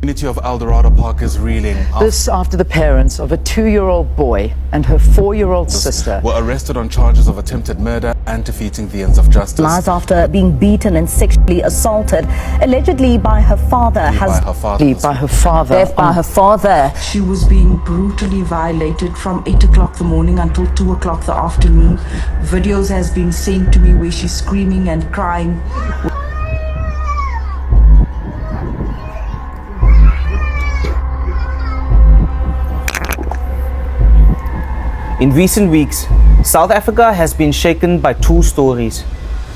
The community of Eldorado Park is reeling. This after the parents of a 2-year-old boy and her 4-year-old sister were arrested on charges of attempted murder and defeating the ends of justice. Lies after being beaten and sexually assaulted, allegedly by her father. by her father. She was being brutally violated from 8 o'clock the morning until 2 o'clock the afternoon. Videos has been sent to me where she's screaming and crying. In recent weeks, South Africa has been shaken by two stories.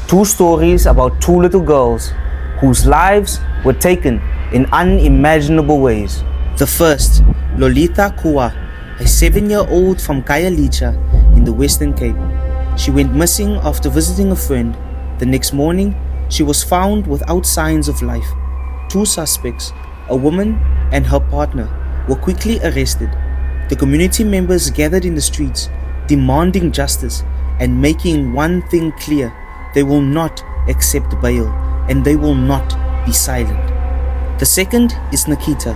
Two stories about two little girls whose lives were taken in unimaginable ways. The first, Lotitha Kowa, a 7-year-old from Khayelitsha in the Western Cape. She went missing after visiting a friend. The next morning, she was found without signs of life. Two suspects, a woman and her partner, were quickly arrested. The community members gathered in the streets, demanding justice and making one thing clear: they will not accept bail and they will not be silent. The second is Nikita,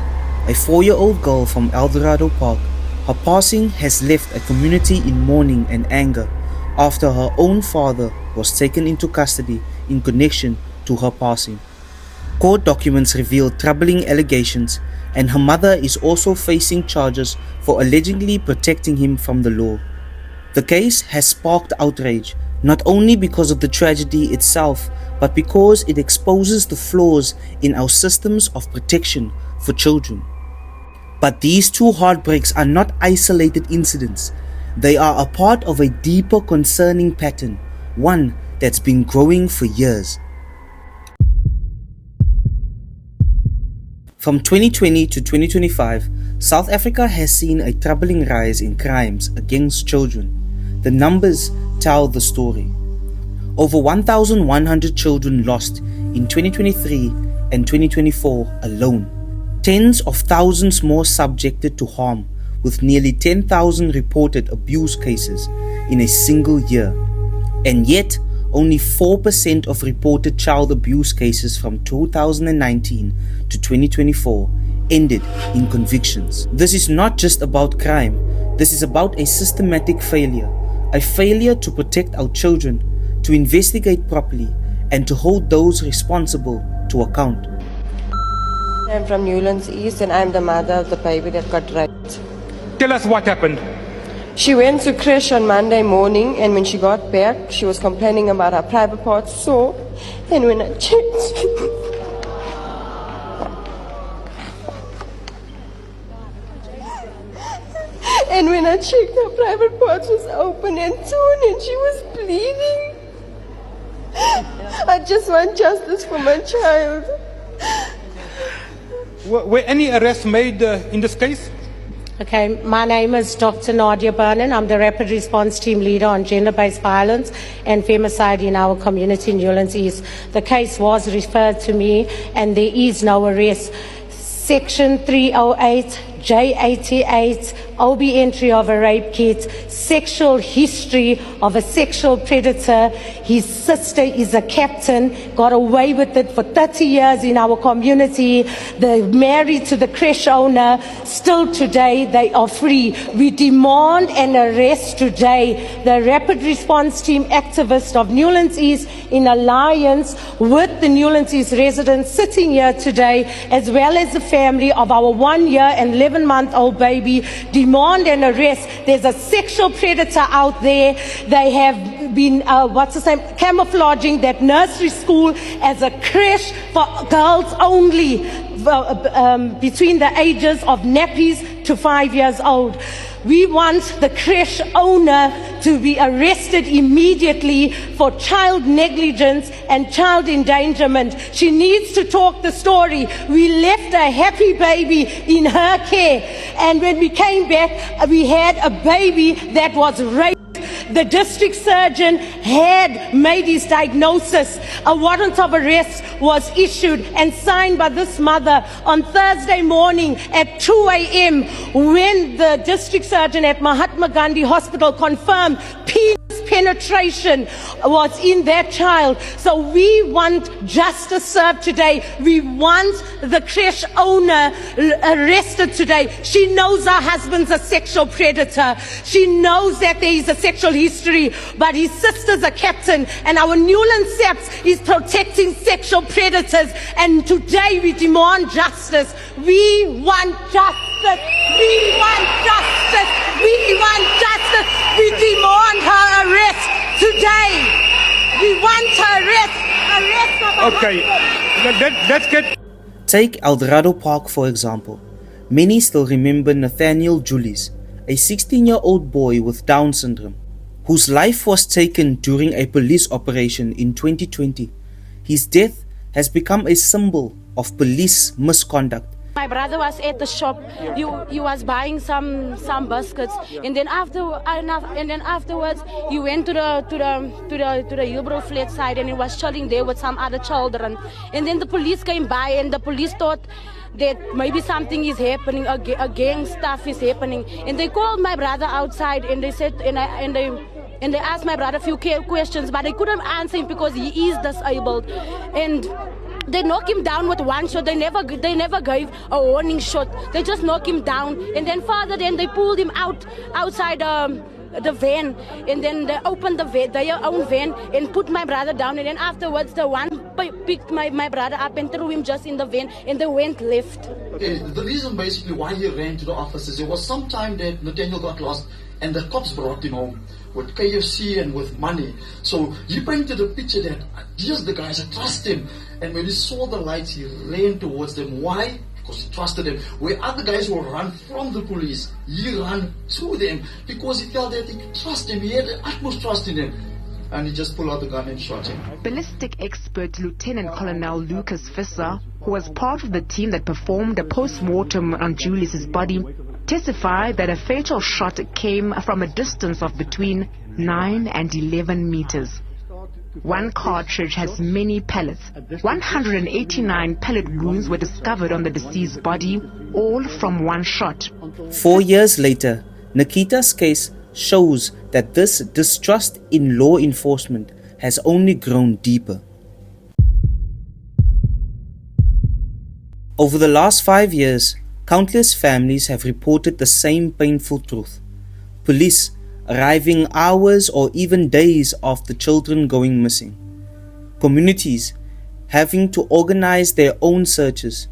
a 4-year-old girl from Eldorado Park. Her passing has left a community in mourning and anger after her own father was taken into custody in connection to her passing. Court documents reveal troubling allegations, and her mother is also facing charges for allegedly protecting him from the law. The case has sparked outrage, not only because of the tragedy itself, but because it exposes the flaws in our systems of protection for children. But these two heartbreaks are not isolated incidents. They are a part of a deeper concerning pattern, one that's been growing for years. From 2020 to 2025, South Africa has seen a troubling rise in crimes against children. The numbers tell the story. Over 1,100 children lost in 2023 and 2024 alone. Tens of thousands more subjected to harm, with nearly 10,000 reported abuse cases in a single year. And yet, only 4% of reported child abuse cases from 2019 to 2024 ended in convictions. This is not just about crime. This is about a systematic failure. A failure to protect our children, to investigate properly, and to hold those responsible to account. I'm from Newlands East and I'm the mother of the baby that got raped. Tell us what happened. She went to creche on Monday morning, and when she got back, she was complaining about her private parts sore. And when I checked, her private parts was open and torn, and she was bleeding. I just want justice for my child. Were any arrests made in this case? Okay, my name is Dr. Nadia Bernan. I'm the Rapid Response Team Leader on Gender-Based Violence and Femicide in our community in Newlands East. The case was referred to me and there is no arrest. Section 308, J88, OB entry of a rape kit, sexual history of a sexual predator. His sister is a captain, got away with it for 30 years in our community. They're married to the creche owner. Still today, they are free. We demand an arrest today. The Rapid Response Team activists of Newlands East, in alliance with the Newlands East residents sitting here today, as well as the family of our 1-year and 11-month-old baby, demand an arrest. There's a sexual predator out there. They have been, camouflaging that nursery school as a creche for girls only, between the ages of nappies to 5 years old. We want the creche owner to be arrested immediately for child negligence and child endangerment. She needs to talk the story. We left a happy baby in her care, and when we came back, we had a baby that was raped. The district surgeon had made his diagnosis. A warrant of arrest was issued and signed by this mother on Thursday morning at 2 a.m. when the district surgeon at Mahatma Gandhi Hospital confirmed penis penetration was in that child. So we want justice served today. We want the creche owner arrested today. She knows her husband's a sexual predator. She knows that there is a sexual history, but his sister's a captain, and our Newland SAPS is protecting sexual predators. And today we demand justice. We want justice. We want justice. We want justice. We demand her arrest today. We want her arrest. Arrest of her Okay, let's get... Take Eldorado Park for example. Many still remember Nathaniel Julius, a 16-year-old boy with Down syndrome, whose life was taken during a police operation in 2020. His death has become a symbol of police misconduct. My brother was at the shop. He was buying some biscuits, and then afterwards he went to the Hillbrow flat side, and he was chilling there with some other children. And then the police came by, and the police thought that maybe something is happening, a gang stuff is happening, and they called my brother outside, and they said, and they asked my brother a few questions, but they couldn't answer him because he is disabled. And they knocked him down with one shot. They never gave a warning shot. They just knocked him down, and then they pulled him outside the van, and then they opened their own van and put my brother down, and then afterwards the one picked my brother up and threw him just in the van, and they went left. Okay, the reason basically why he ran to the offices, it was sometime that Nathaniel got lost and the cops brought him home with KFC and with money. So he painted a picture that here's the guys, I trust him. And when he saw the lights, he ran towards them. Why? Because he trusted them. Where other guys will run from the police, he ran to them because he felt that he could trust him. He had the utmost trust in them. And he just pulled out the gun and shot him. Ballistic expert Lieutenant Colonel Lucas Visser, who was part of the team that performed a post-mortem on Julius's body, testified that a fatal shot came from a distance of between 9 and 11 meters. One cartridge has many pellets. 189 pellet wounds were discovered on the deceased's body, all from one shot. 4 years later, Nikita's case shows that this distrust in law enforcement has only grown deeper. Over the last 5 years, countless families have reported the same painful truth. Police arriving hours or even days after children going missing. Communities having to organize their own searches.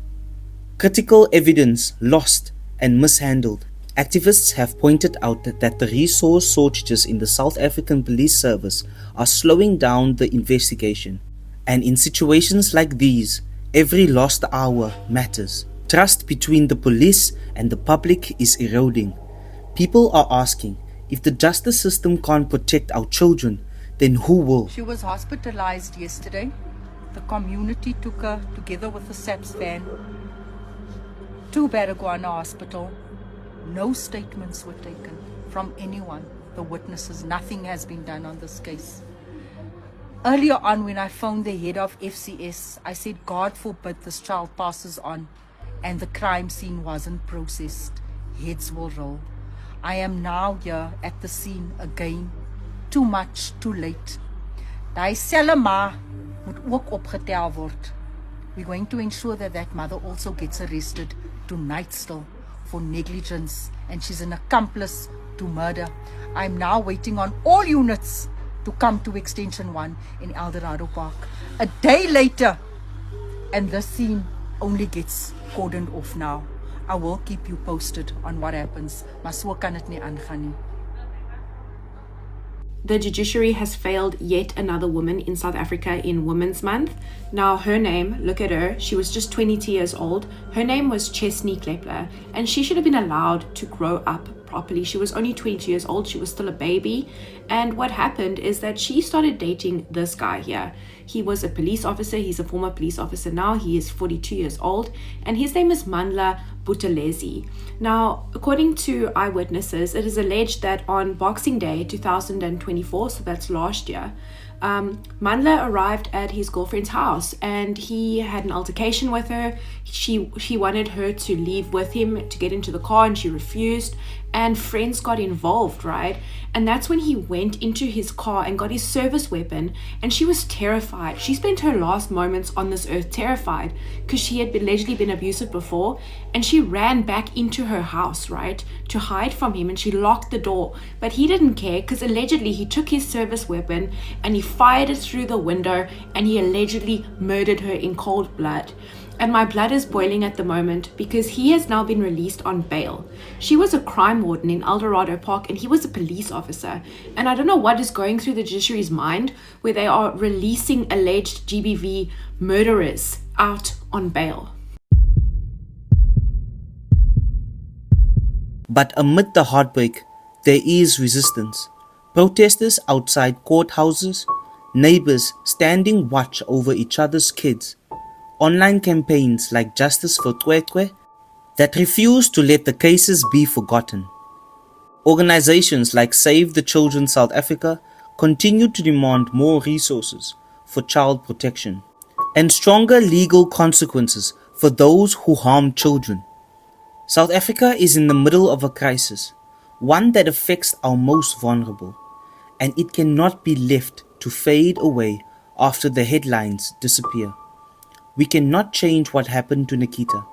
Critical evidence lost and mishandled. Activists have pointed out that the resource shortages in the South African Police Service are slowing down the investigation. And in situations like these, every lost hour matters. Trust between the police and the public is eroding. People are asking, if the justice system can't protect our children, then who will? She was hospitalized yesterday. The community took her together with the SAPS van to Baragwana Hospital. No statements were taken from anyone, the witnesses. Nothing has been done on this case. Earlier on, when I phoned the head of FCS, I said, God forbid this child passes on and the crime scene wasn't processed. Heads will roll. I am now here at the scene again. Too much, too late. Die selma moet ook opgetel word. We're going to ensure that that mother also gets arrested tonight still for negligence, and she's an accomplice to murder. I'm now waiting on all units to come to Extension 1 in Eldorado Park. A day later, and this scene only gets cordoned off now. I will keep you posted on what happens. Maar so kan het nie aangaan nie. The judiciary has failed yet another woman in South Africa in Women's Month. Now her name, look at her, she was just 22 years old. Her name was Chesney Klepler, and she should have been allowed to grow up properly. She was only 22 years old, she was still a baby. And what happened is that she started dating this guy here. He was a police officer, he's a former police officer now, he is 42 years old, and his name is Mandla Buthelezi. Now, according to eyewitnesses, it is alleged that on Boxing Day 2024, so that's last year, Mandla arrived at his girlfriend's house and he had an altercation with her. He wanted her to leave with him to get into the car and she refused, and friends got involved, right? And that's when he went into his car and got his service weapon, and she was terrified. She spent her last moments on this earth terrified because she had allegedly been abusive before, and she ran back into her house, right, to hide from him, and she locked the door. But he didn't care because allegedly he took his service weapon and he fired it through the window and he allegedly murdered her in cold blood. And my blood is boiling at the moment because he has now been released on bail. She was a crime warden in Eldorado Park and he was a police officer. And I don't know what is going through the judiciary's mind where they are releasing alleged GBV murderers out on bail. But amid the heartbreak, there is resistance. Protesters outside courthouses, neighbors standing watch over each other's kids, online campaigns like Justice for Twetwe that refuse to let the cases be forgotten. Organizations like Save the Children South Africa continue to demand more resources for child protection and stronger legal consequences for those who harm children. South Africa is in the middle of a crisis, one that affects our most vulnerable, and it cannot be left to fade away after the headlines disappear. We cannot change what happened to Nikita.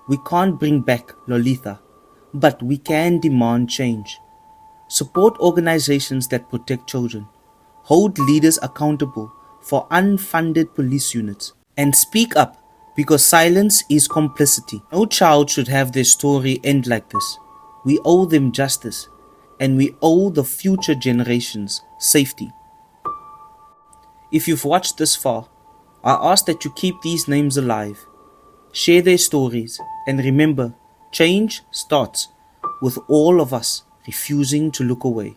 We can't bring back Lotitha, but we can demand change. Support organizations that protect children, hold leaders accountable for unfunded police units, and speak up because silence is complicity. No child should have their story end like this. We owe them justice, and we owe the future generations safety. If you've watched this far, I ask that you keep these names alive, share their stories, and remember, change starts with all of us refusing to look away.